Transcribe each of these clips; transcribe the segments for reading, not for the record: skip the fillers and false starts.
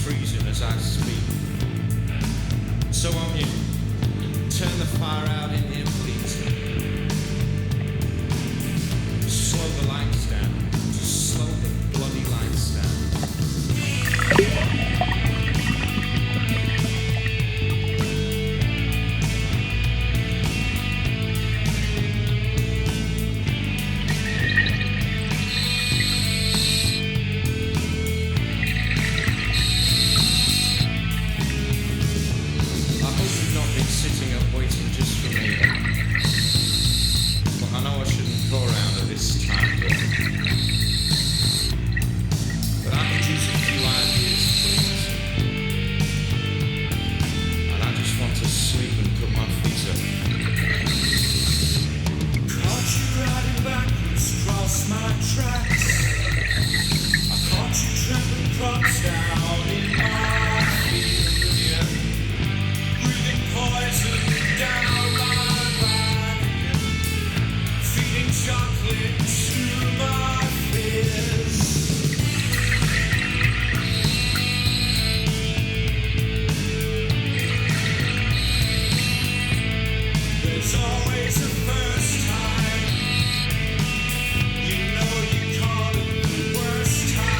freezing as I speak. So won't you turn the fire out in here, please? Slow the lights down. Just slow the bloody lights down. Sitting up waiting just for me. But I know I shouldn't go around at this time, but I could use a few ideas, please. And I just want to sleep and put my feet up. Caught you riding backwards across my tracks. I caught you trampling crops down in my field of you. Poison down my back, feeding chocolate to my fears. There's always a first time. You know you call it the worst time.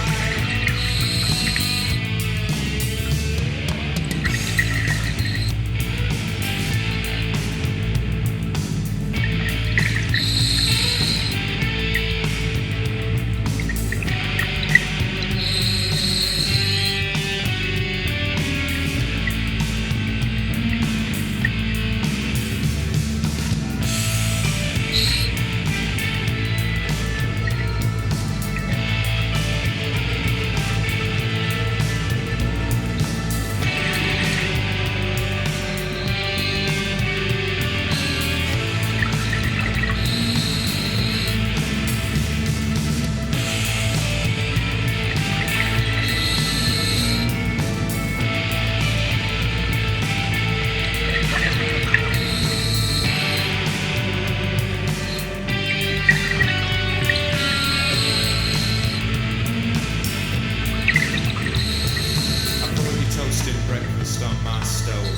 Breakfast on my stove.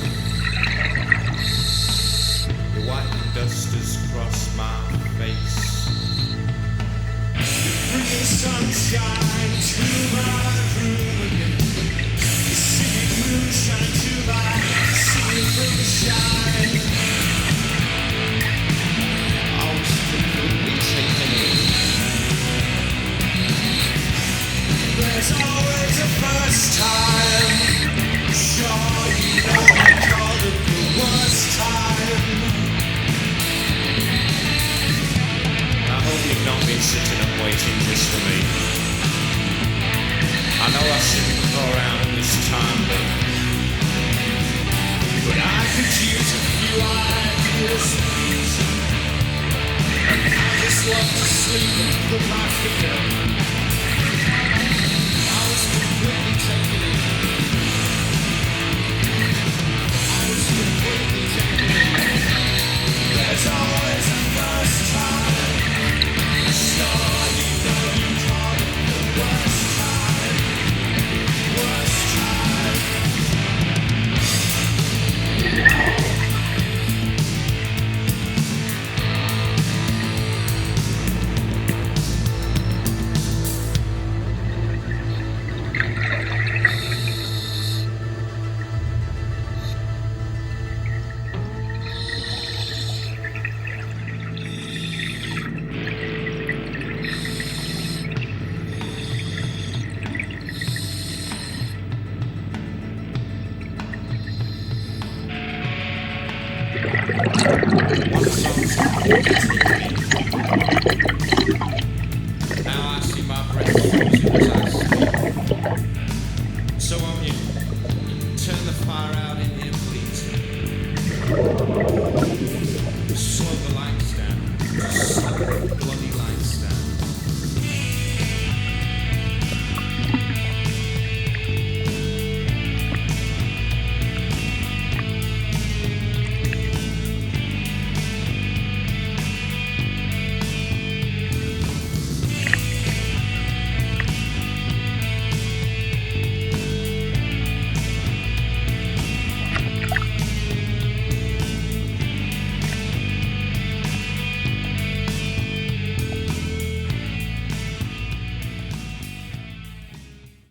The whitening dust has crossed my face. You bring the sunshine to my room again. You see moonshine to my ceiling from the shine. I was thinking we'd take a minute. There's always a first time. Sure, you know I called it the worst time. I hope you've not been sitting up waiting just for me. I know I shouldn't go around at this time, but I could use a few ideas, please. I just love to sleep and put my feet up.